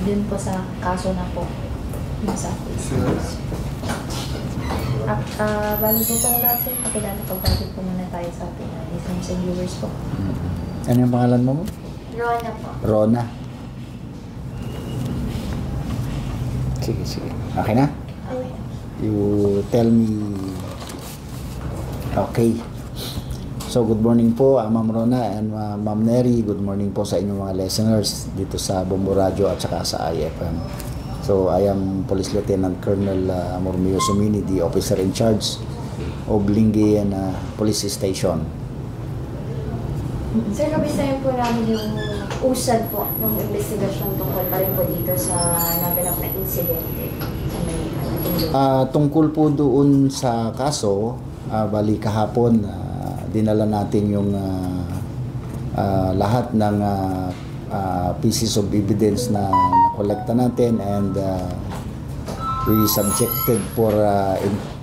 Dun po sa kaso na po. Yung sa Facebook. At bali po pong lahat sir, pakilala pagbalik po muna tayo sa ating listeners and viewers po. Ano yung pangalan mo? Rona po. Rona. Sige, sige. Okay na? Okay. You tell me. Okay. So, good morning po, Ma'am Rona and Ma'am Neri. Good morning po sa inyong mga listeners dito sa Bombo Radio at saka sa IFM. So, I am Police Lieutenant Colonel Mormio Sumini, the officer in charge of Lingayen Police Station. Sir, kabisayan po namin yung usad po ng investigasyon tungkol pa rin po dito sa naganap na insidente sa Manila. Tungkol po doon sa kaso, bali kahapon, dinala natin yung lahat ng pieces of evidence na nakolekta natin and we subjected for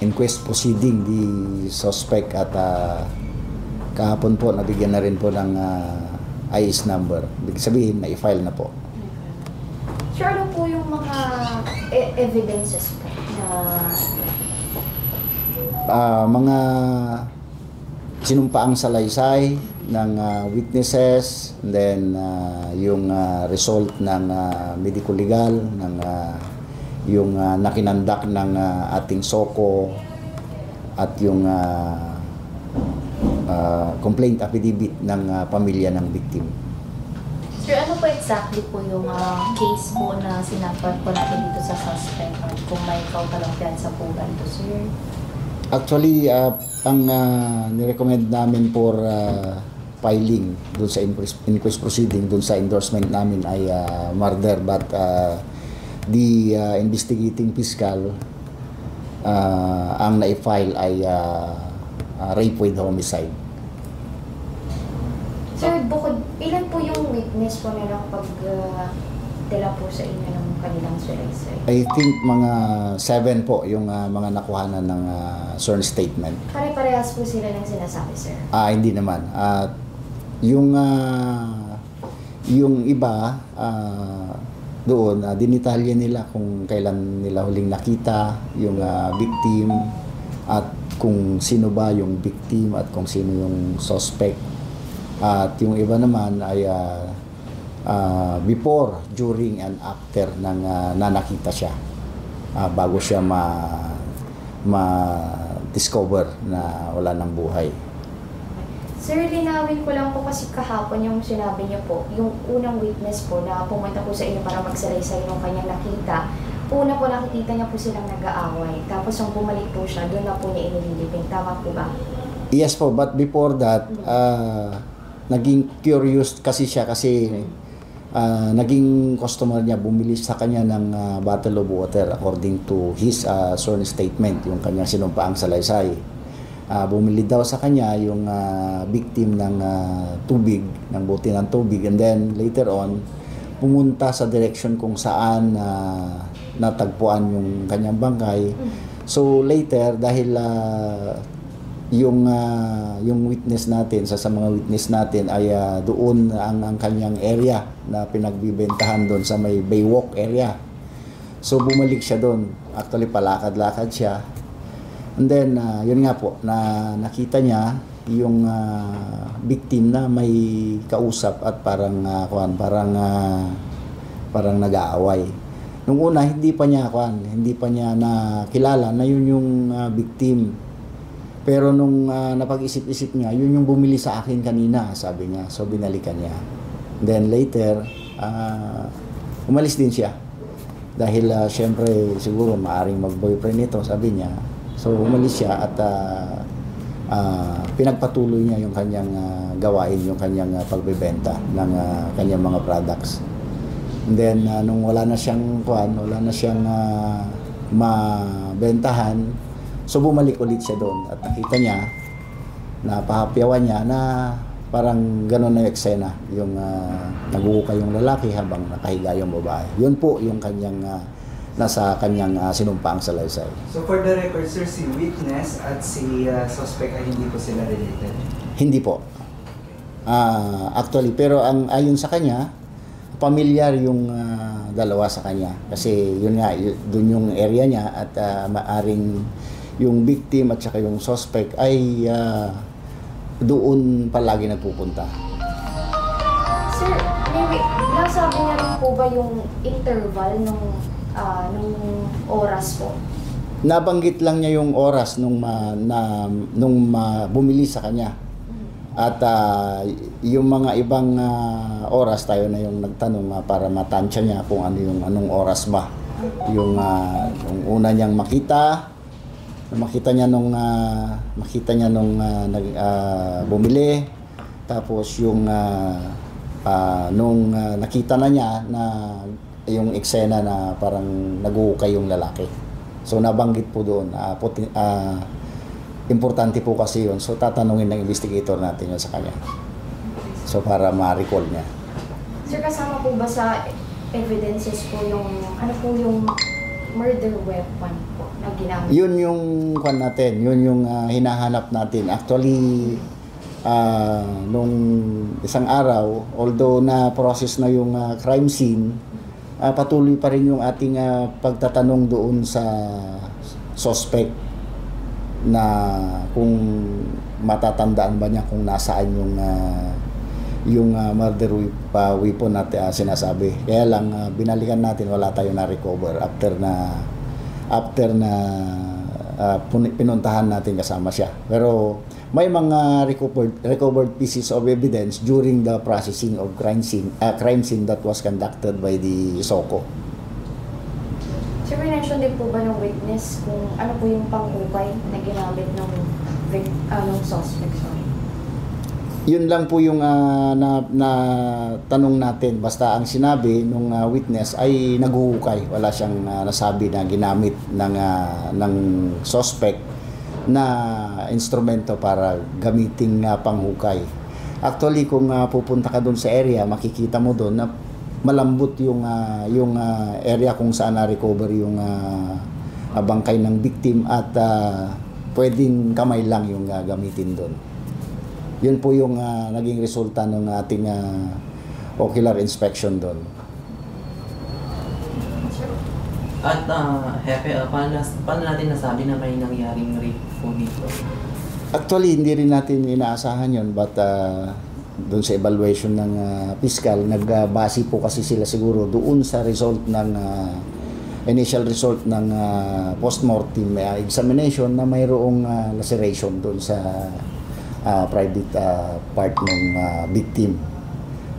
inquest proceeding the suspect at kahapon po nabigyan na rin po ng IS number. Ibig sabihin, na-file na po. Sure, ano po yung mga evidences po na mga sinumpaang salaysay ng witnesses, and then yung result ng medical legal, ng yung nakinandak ng ating SOCO at yung complaint affidavit ng pamilya ng victim. Sir, ano po exactly po yung case po na sinapat po natin dito sa suspect? Kung may kautalang piyansa po ba ito, sir? Actually, ang nirecommend namin for filing dun sa inquest proceeding, dun sa endorsement namin ay murder, but the investigating fiscal ang na-file ay rape with homicide. Sir, bukod, ilan po yung witness po nilang pagdala po sa inyo ng kanilang salaysay? I think mga 7 po yung mga nakuhanan ng sworn statement. Pare-parehas po sila ng sinasabi, sir? Hindi naman. Yung iba, doon, dinitalya nila kung kailan nila huling nakita yung victim at kung sino ba yung victim at kung sino yung suspect. At yung iba naman ay before, during, and after nang nanakita siya bago siya ma-discover na wala ng buhay. Sir, linawin ko lang po kasi kahapon yung sinabi niyo po, yung unang witness po na pumunta po sa inyo para magsalaysay ng kanyang nakita. Una po nakikita niya po silang nag-aaway. Tapos nung bumalik po siya, doon na po niya inililibing. Tama po ba? Yes po, but before that, naging curious kasi siya kasi naging customer niya, bumili sa kanya ng bottle of water according to his sworn statement, yung kanyang sinumpaang salaysay. Bumili daw sa kanya yung victim ng tubig, ng bote ng tubig, and then later on, pumunta sa direction kung saan natagpuan yung kanyang bangkay. So later, dahil yung witness natin, sa mga witness natin ay doon ang kanyang area na pinagbibentahan doon sa may Baywalk area. So bumalik siya doon. Actually palakad-lakad siya. And then yun nga po na nakita niya yung victim na may kausap at parang nag-aaway. Nung una hindi pa niya nakilala na yun yung victim. Pero nung napag-isip-isip niya, yun yung bumili sa akin kanina, sabi niya. So, binalikan niya. Then later, umalis din siya. Dahil syempre, siguro maaring mag-boyfriend ito, sabi niya. So, umalis siya at pinagpatuloy niya yung kanyang gawain, yung kanyang pagbebenta ng kanyang mga products. And then, nung wala na siyang mabentahan, so bumalik ulit siya doon at nakita niya, napahapyawan niya na parang gano'n na yung eksena, yung naguhukay yung lalaki habang nakahiga yung babae. Yun po yung kanyang nasa kanyang sinumpaang salaysay. So for the record, sir, si witness at si suspect ay hindi po sila related? Hindi po. Actually, pero ang ayon sa kanya, familiar yung dalawa sa kanya. Kasi yun nga, doon yung area niya at maaring yung victim at saka yung suspect ay doon palagi nagpupunta. Sir, maybe, nasabi niya rin po ba yung interval nung oras po? Nabanggit lang niya yung oras nung bumili sa kanya. At yung mga ibang oras tayo na yung nagtanong para matansya niya kung anong oras ba. Yung una niyang makita niya nung bumili, tapos yung nung nakita na niya na yung eksena na parang naguhukay yung lalaki. So nabanggit po doon, importante po kasi yun. So tatanungin ng investigator natin yun sa kanya. So para ma-recall niya. Sir, kasama po ba sa evidences po yung murder weapon po na ginamit? Yun yung kwan natin, yun yung hinahanap natin. Actually, nung isang araw, although na-process na yung crime scene, patuloy pa rin yung ating pagtatanong doon sa suspect na kung matatandaan ba niya kung nasaan yung murder weapon natin sinasabi. Kaya lang binalikan natin, wala tayo na recover after na pinuntahan natin kasama siya. Pero may mga recovered pieces of evidence during the processing of crime scene that was conducted by the SOCO. Sir, mention din po ba ng witness kung ano po yung panghukay na ginamit ng suspect? Sorry. Yun lang po yung na tanong natin. Basta ang sinabi nung witness ay naghuhukay. Wala siyang nasabi na ginamit ng suspect na instrumento para gamiting panghukay. Actually, kung pupunta ka doon sa area, makikita mo doon na malambot yung area kung saan na-recover yung bangkay ng victim at pwedeng kamay lang yung gamitin doon. Yun po yung naging resulta ng ating ocular inspection doon. At Hepe, paano natin nasabi na may nangyaring rape po dito? Actually, hindi rin natin inaasahan yun, but doon sa evaluation ng fiscal, nagbase po kasi sila siguro doon sa result ng initial result ng post-mortem examination na mayroong laceration doon sa private part ng victim.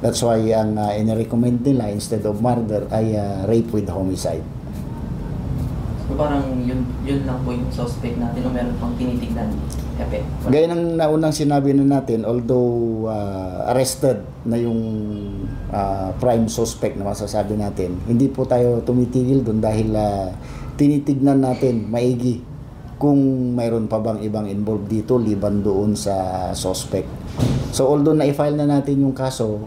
That's why ang inirecommend nila instead of murder ay rape with homicide. So parang yun lang po yung suspect natin o meron pang tinitignan, Hepe? Gaya ng naunang sinabi na natin, although arrested na yung prime suspect na masasabi natin, hindi po tayo tumitigil doon dahil tinitignan natin maigi kung mayroon pa bang ibang involved dito liban doon sa suspect. So although na-file na natin yung kaso,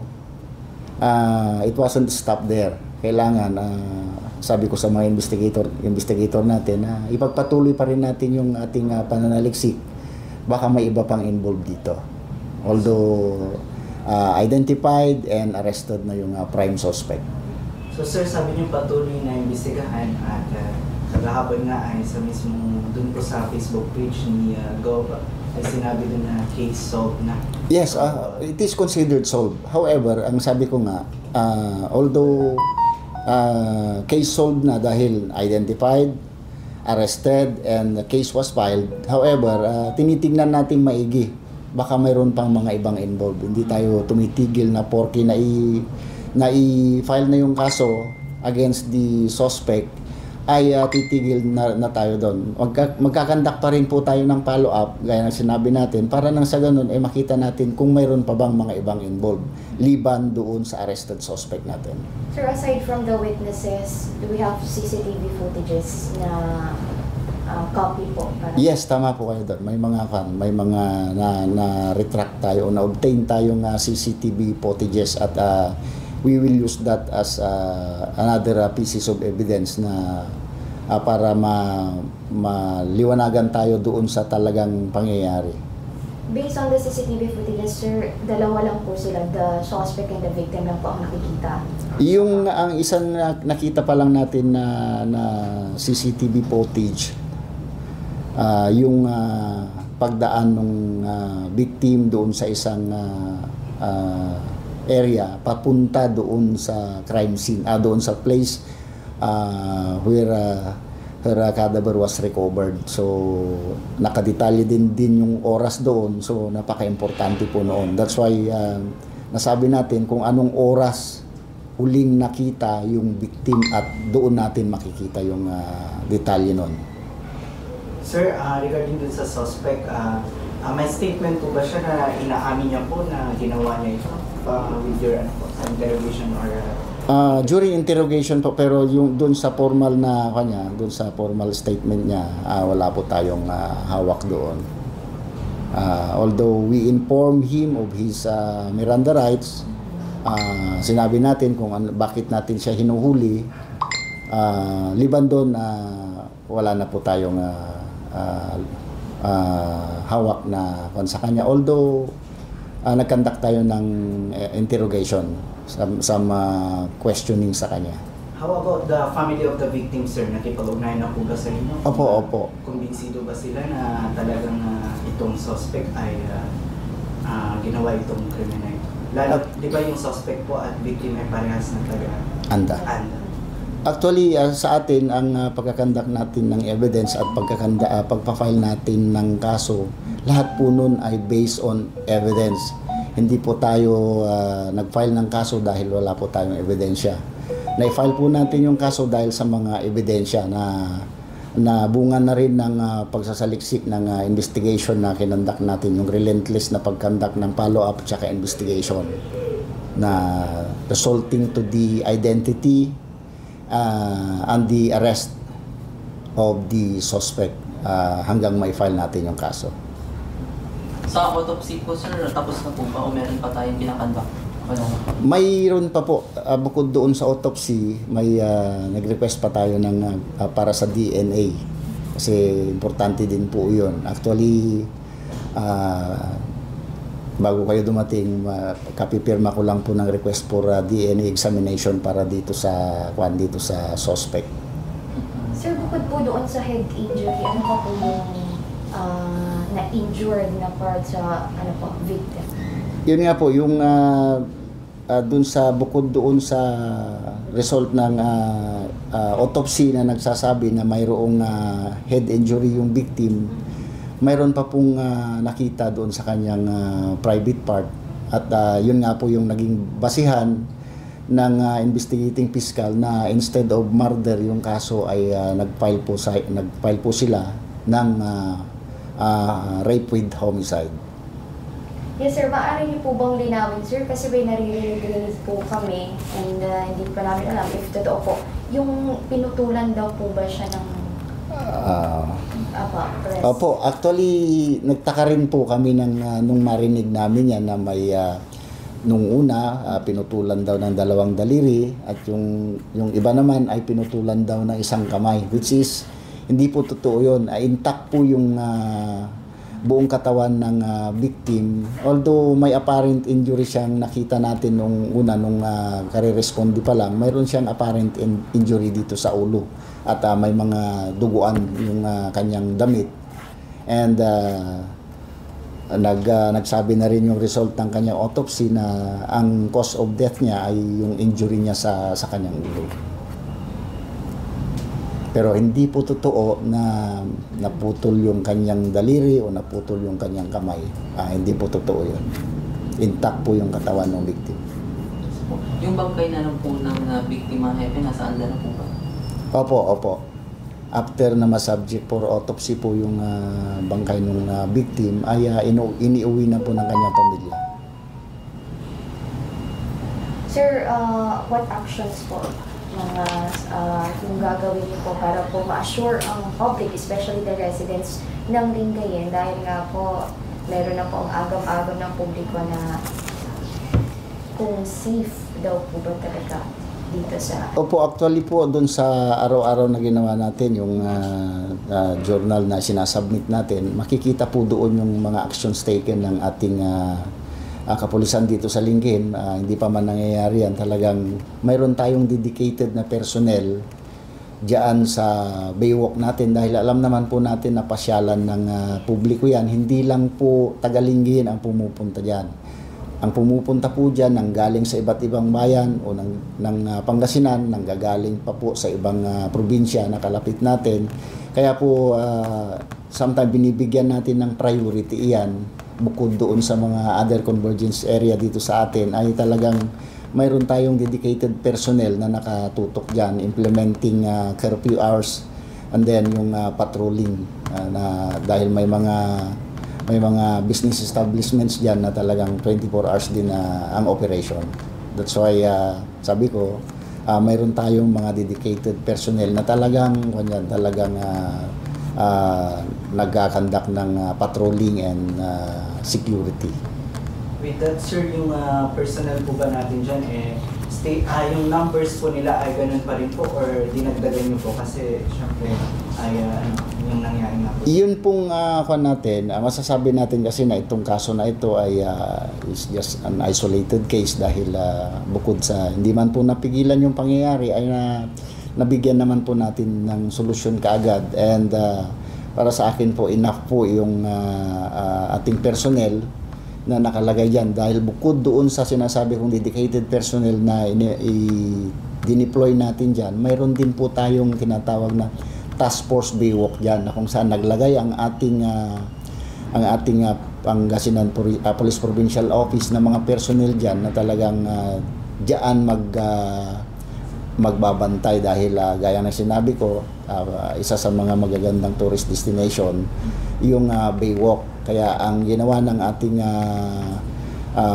it wasn't stopped there. Kailangan, sabi ko sa mga investigator natin, ipagpatuloy pa rin natin yung ating pananaliksik. Baka may iba pang involved dito. Although identified and arrested na yung prime suspect. So sir, sabi niyo patuloy na imbestigahan at kagahapon nga ay sa mismong dun po sa Facebook page ni Gov ay sinabi dun na case solved na. Yes, it is considered solved. However, ang sabi ko nga, although case solved na dahil identified, arrested, and the case was filed, however, tinitingnan natin maigi. Baka mayroon pang mga ibang involved. Hindi tayo tumitigil na porke na i-file na yung kaso against the suspect, ay titigil na tayo doon. Magkakandak pa rin po tayo ng follow-up, gaya ng sinabi natin, para nang sa ganun ay makita natin kung mayroon pa bang mga ibang involved, liban doon sa arrested suspect natin. Sir, aside from the witnesses, do we have CCTV footages na copy po? Yes, tama po kayo doon. May mga na-retract tayo, na-obtain tayong CCTV footages at we will use that as another pieces of evidence na para maliwanagan tayo doon sa talagang pangyayari. Based on the CCTV footage, sir, dalawa lang po sila, the suspect and the victim lang po ang nakikita. Yung ang isang nakita pa lang natin na CCTV footage, yung pagdaan ng victim doon sa isang area papunta doon sa crime scene, doon sa place where her cadaver was recovered. So nakadetalye din yung oras doon, so napaka-importante po noon. That's why nasabi natin kung anong oras huling nakita yung victim at doon natin makikita yung detalye noon. Sir, regarding dun sa suspect, may statement po ba siya na inaamin niya po na ginawa niya ito with your sa interrogation or during interrogation po, pero yung doon sa formal na kanya, doon sa formal statement niya, wala po tayong hawak doon. Although we inform him of his Miranda rights, sinabi natin kung bakit natin siya hinuhuli, liban doon, wala na po tayong hawak na sa kanya. Although nag-conduct tayo ng interrogation, some questioning sa kanya. how about the family of the victim, sir? Nakipag-ugnayan na po ba sa inyo? Opo. Kumbinsido ba sila na talagang itong suspect ay ginawa itong krimen na ito? Lalo, di ba yung suspect po at victim ay parehas na Anda. Anda. Actually, sa atin, ang pagkakandak natin ng evidence at pagpa-file natin ng kaso, lahat po nun ay based on evidence. Hindi po tayo nag-file ng kaso dahil wala po tayong ebidensya. Na-file po natin yung kaso dahil sa mga ebidensya na bunga na rin ng pagsasaliksik ng investigation na kinandak natin, yung relentless na pagkandak ng follow-up at saka investigation na resulting to the identity and the arrest of the suspect hanggang may file natin yung kaso. Sa autopsy po, sir, tapos na po ba o meron pa tayong pinakandak? Mayroon pa po, bukod doon sa autopsy, may nag-request pa tayo ng para sa DNA. Kasi importante din po yun. Actually, bago kayo dumating, kapipirma ko lang po ng request for DNA examination para dito sa suspect. Sir, bukod po doon sa head injury, ano pa po yung na-injured na part sa victim? Yun nga po, yung dun sa bukod doon sa result ng autopsy na nagsasabi na mayroong head injury yung victim, mayroon pa pong nakita doon sa kanyang private part at yun nga po yung naging basihan ng investigating fiscal na instead of murder yung kaso ay nag-file po sila ng rape with homicide. Yes sir, maaari niyo po bang linawin sir? Kasi may naririnig po kami and hindi pa namin alam if totoo po. Yung pinutulan daw po ba siya ng press? Opo, actually nagtaka rin po kami nung marinig namin yan na may nung una pinutulan daw ng 2 daliri at yung iba naman ay pinutulan daw ng 1 kamay, which is hindi po totoo yun. Intact po yung buong katawan ng victim. Although may apparent injury siyang nakita natin nung una, nung kare-responde pa lang, mayroon siyang apparent injury dito sa ulo. At may mga duguan yung kanyang damit. And nagsabi na rin yung result ng kanyang autopsy na ang cause of death niya ay yung injury niya sa kanyang ulo. Pero hindi po totoo na naputol yung kanyang daliri o naputol yung kanyang kamay. Hindi po totoo yun. Intact po yung katawan ng victim. Yung bangkay na lang po ng biktima, Hepe, nasaan na po ba? Opo. After na ma-subject for autopsy po yung bangkay ng victim, ay iniuwi na po ng kanyang pamilya. Sir, what actions po yung gagawin niyo po para po ma-assure ang public, especially the residents ng Lingayen, dahil nga po meron na po ang agam-agam ng publiko na kung safe daw po ba talaga dito sa... Opo, actually po doon sa araw-araw na ginawa natin, yung journal na sinasubmit natin, makikita po doon yung mga actions taken ng ating kapulisan dito sa Lingayen. Hindi pa man nangyayari yan, talagang mayroon tayong dedicated na personnel diyan sa Baywalk natin dahil alam naman po natin na pasyalan ng publiko yan. Hindi lang po taga Lingayen ang pumupunta diyan. Ang pumupunta po diyan nang galing sa iba't ibang bayan o ng Pangasinan, nang gagaling pa po sa ibang probinsya na kalapit natin. Kaya po sometimes binibigyan natin ng priority iyan bukod doon sa mga other convergence area dito sa atin ay talagang mayroon tayong dedicated personnel na nakatutok dyan, implementing curfew hours and then yung patrolling na dahil may mga business establishments dyan na talagang 24 hours din ang operation. That's why sabi ko, mayroon tayong mga dedicated personnel na talagang nagkakandak ng patrolling and security. With that, sir, yung personnel po ba natin dyan, yung numbers po nila ay ganun pa rin po or dinagdagan nyo po? Kasi, syempre, yung nangyari na po. Yun pong masasabi natin kasi na itong kaso na ito ay is just an isolated case dahil bukod sa hindi man po napigilan yung pangyayari ay nabigyan naman po natin ng solusyon kaagad. And para sa akin po, enough po yung ating personnel na nakalagay dyan dahil bukod doon sa sinasabi kong dedicated personnel na dineploy natin dyan, mayroon din po tayong tinatawag na task force Baywalk dyan na kung saan naglagay ang ating Pangasinan Police Provincial Office na mga personnel dyan na talagang dyan magbabantay dahil gaya ng sinabi ko, isa sa mga magagandang tourist destination yung Baywalk. Kaya ang ginawa ng ating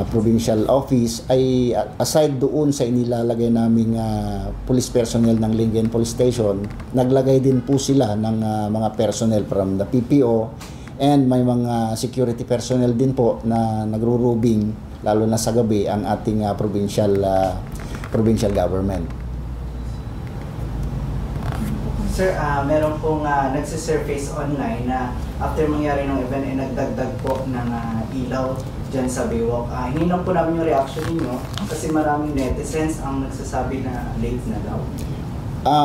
provincial office ay aside doon sa inilalagay naming police personnel ng Lingayen Police Station, naglagay din po sila ng mga personnel from the PPO and may mga security personnel din po na nagro-robing lalo na sa gabi ang ating provincial government. Sir, meron pong nagsisurface online na after mangyari ng event ay nagdagdag po ng ilaw dyan sa Baywalk. Hininom po namin yung reaction ninyo kasi maraming netizens ang nagsasabi na late na daw.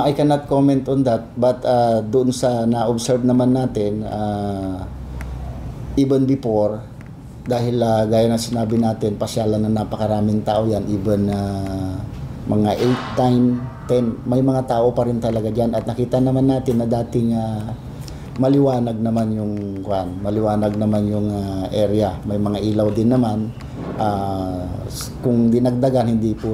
I cannot comment on that but doon sa na-observe naman natin even before dahil gaya na sinabi natin pasyalan na napakaraming tao yan even mga 8, 9, 10 may mga tao pa rin talaga dyan at nakita naman natin na dating maliwanag naman yung area, may mga ilaw din naman. Kung dinagdagan hindi ko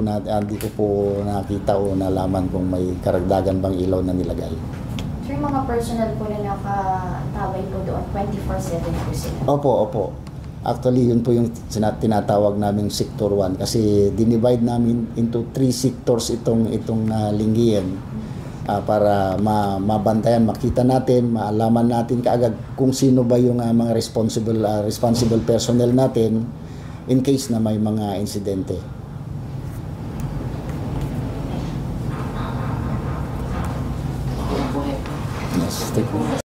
po nakita o nalaman kung may karagdagan bang ilaw na nilagay. Sir, mga personal po na nakatabay po doon 24/7 po sila? Opo. Actually, yun po yung tinatawag naming Sector 1 kasi dinivide namin into 3 sectors itong Lingayen para mabantayan, makita natin, maalaman natin kaagad kung sino ba yung mga responsible personnel natin in case na may mga insidente. Yes, take